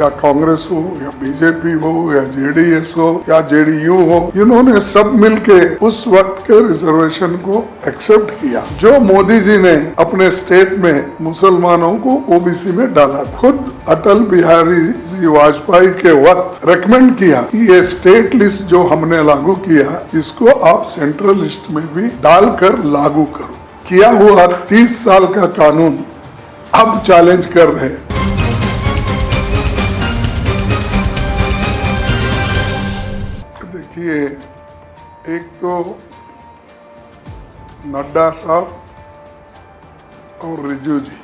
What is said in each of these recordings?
या कांग्रेस हो या बीजेपी हो या जेडीएस हो या जेडीयू हो, इन्होंने सब मिलके उस वक्त के रिजर्वेशन को एक्सेप्ट किया जो मोदी जी ने अपने स्टेट में मुसलमानों को ओबीसी में डाला था। खुद अटल बिहारी जी वाजपेयी के वक्त रेकमेंड किया कि ये स्टेट लिस्ट जो हमने लागू किया इसको आप सेंट्रल लिस्ट में भी डालकर लागू करो। किया हुआ 30 साल का कानून अब चैलेंज कर रहे हैं। देखिए, एक तो नड्डा साहब और रिजू जी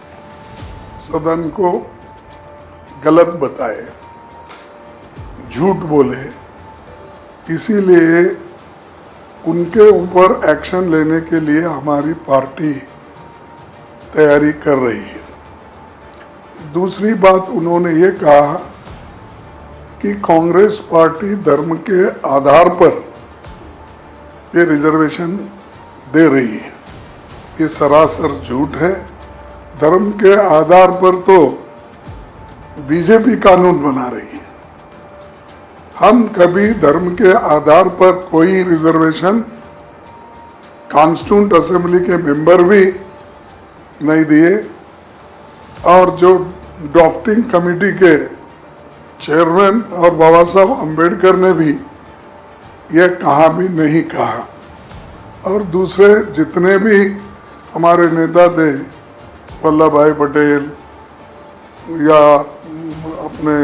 सदन को गलत बताए, झूठ बोले, इसीलिए उनके ऊपर एक्शन लेने के लिए हमारी पार्टी तैयारी कर रही है। दूसरी बात, उन्होंने ये कहा कि कांग्रेस पार्टी धर्म के आधार पर ये रिजर्वेशन दे रही है। ये सरासर झूठ है। धर्म के आधार पर तो बीजेपी कानून बना रही है। हम कभी धर्म के आधार पर कोई रिजर्वेशन कॉन्स्टिट्यूंट असेंबली के मेंबर भी नहीं दिए, और जो ड्राफ्टिंग कमेटी के चेयरमैन और बाबा साहब अम्बेडकर ने भी ये कहाँ भी नहीं कहा। और दूसरे जितने भी हमारे नेता थे, वल्लभ भाई पटेल या अपने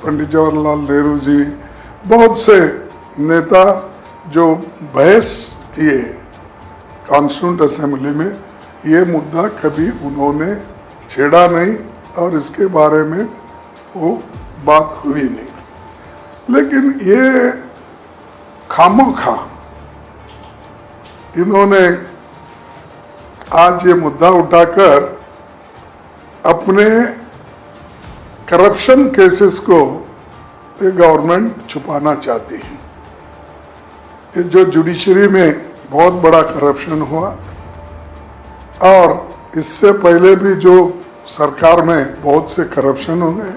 पंडित जवाहरलाल नेहरू जी, बहुत से नेता जो बहस किए कॉन्स्टिट्यूंट असेंबली में, ये मुद्दा कभी उन्होंने छेड़ा नहीं और इसके बारे में वो बात हुई नहीं। लेकिन ये खामोखा इन्होंने आज ये मुद्दा उठाकर अपने करप्शन केसेस को ये गवर्नमेंट छुपाना चाहती है। ये जो जुडिशरी में बहुत बड़ा करप्शन हुआ, और इससे पहले भी जो सरकार में बहुत से करप्शन हो गए,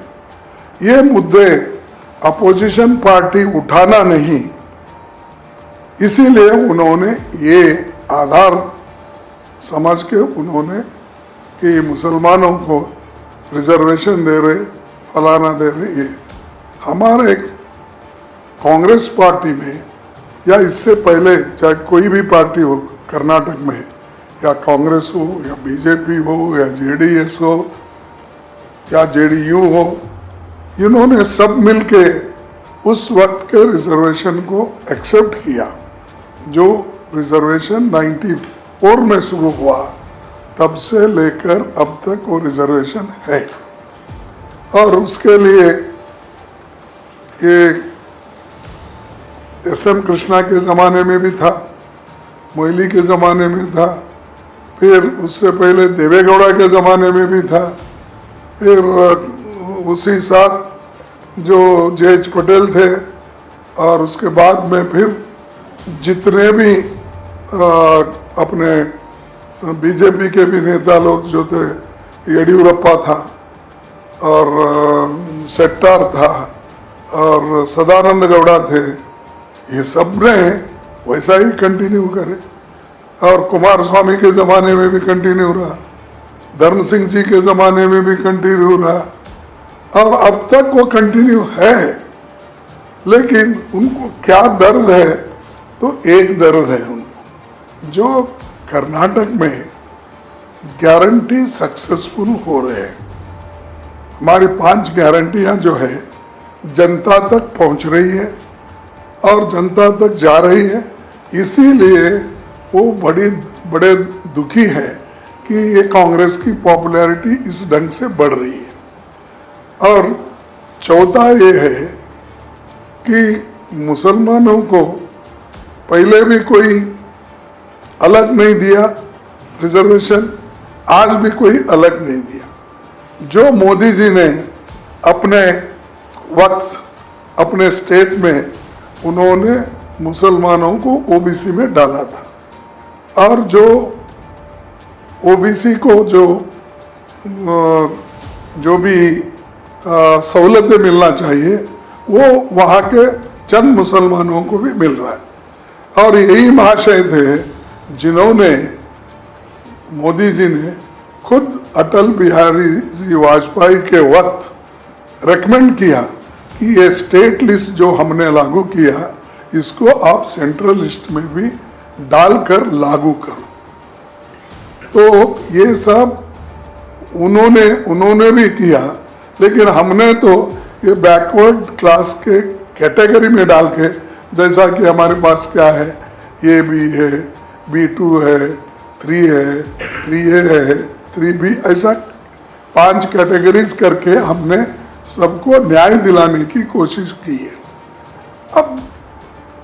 ये मुद्दे अपोजिशन पार्टी उठाना नहीं, इसीलिए उन्होंने ये आधार समझ के उन्होंने कि मुसलमानों को रिजर्वेशन दे रहे, फलाना दे रहे। ये हमारे कांग्रेस पार्टी में या इससे पहले चाहे कोई भी पार्टी हो कर्नाटक में, या कांग्रेस हो या बीजेपी हो या जेडीएस हो या जेडीयू हो, इन्होंने सब मिलके उस वक्त के रिजर्वेशन को एक्सेप्ट किया जो रिजर्वेशन 94 में शुरू हुआ, तब से लेकर अब तक वो रिजर्वेशन है। और उसके लिए ये एस.एम. कृष्णा के ज़माने में भी था, मोइली के ज़माने में था, फिर उससे पहले देवेगौड़ा के ज़माने में भी था, फिर उसी साथ जो जे.एच. पटेल थे, और उसके बाद में फिर जितने भी अपने बीजेपी के भी नेता लोग जो थे, येडियुरप्पा था और शेट्टार था और सदानंद गौड़ा थे, ये सब ने वैसा ही कंटिन्यू करे। और कुमार स्वामी के ज़माने में भी कंटिन्यू रहा, धर्म सिंह जी के ज़माने में भी कंटिन्यू रहा, और अब तक वो कंटिन्यू है। लेकिन उनको क्या दर्द है, तो एक दर्द है उनको, जो कर्नाटक में गारंटी सक्सेसफुल हो रहे हैं। हमारी 5 गारंटियां जो है जनता तक पहुंच रही है और जनता तक जा रही है, इसीलिए वो बड़े दुखी है कि ये कांग्रेस की पॉपुलैरिटी इस ढंग से बढ़ रही है। और चौथा ये है कि मुसलमानों को पहले भी कोई अलग नहीं दिया रिजर्वेशन, आज भी कोई अलग नहीं दिया। जो मोदी जी ने अपने वक्त अपने स्टेट में उन्होंने मुसलमानों को ओबीसी में डाला था, और जो ओबीसी को जो भी सहूलतें मिलना चाहिए, वो वहाँ के चंद मुसलमानों को भी मिल रहा है। और यही महाशय थे जिन्होंने, मोदी जी ने खुद अटल बिहारी जी वाजपेयी के वक्त रेकमेंड किया कि ये स्टेट लिस्ट जो हमने लागू किया इसको आप सेंट्रल लिस्ट में भी डालकर लागू करो। तो ये सब उन्होंने भी किया, लेकिन हमने तो ये बैकवर्ड क्लास के कैटेगरी में डाल के, जैसा कि हमारे पास क्या है, ए बी है, B2 है, 3 है, 3A है, 3B, ऐसा 5 कैटेगरीज करके हमने सबको न्याय दिलाने की कोशिश की है। अब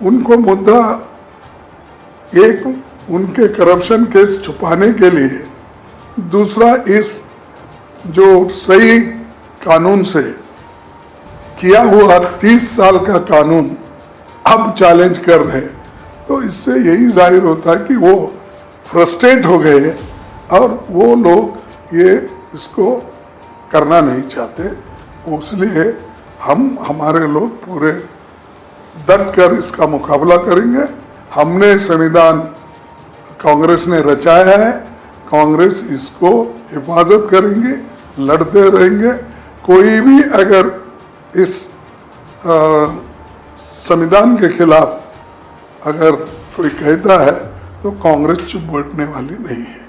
उनको मुद्दा एक उनके करप्शन केस छुपाने के लिए, दूसरा इस जो सही कानून से किया हुआ 30 साल का कानून अब चैलेंज कर रहे हैं, तो इससे यही जाहिर होता है कि वो फ्रस्ट्रेट हो गए और वो लोग ये इसको करना नहीं चाहते। इसलिए हमारे लोग पूरे डट कर इसका मुकाबला करेंगे। हमने संविधान कांग्रेस ने रचाया है, कांग्रेस इसको हिफाजत करेंगे, लड़ते रहेंगे। कोई भी अगर इस संविधान के खिलाफ अगर कोई कहता है तो कांग्रेस चुप बैठने वाली नहीं है।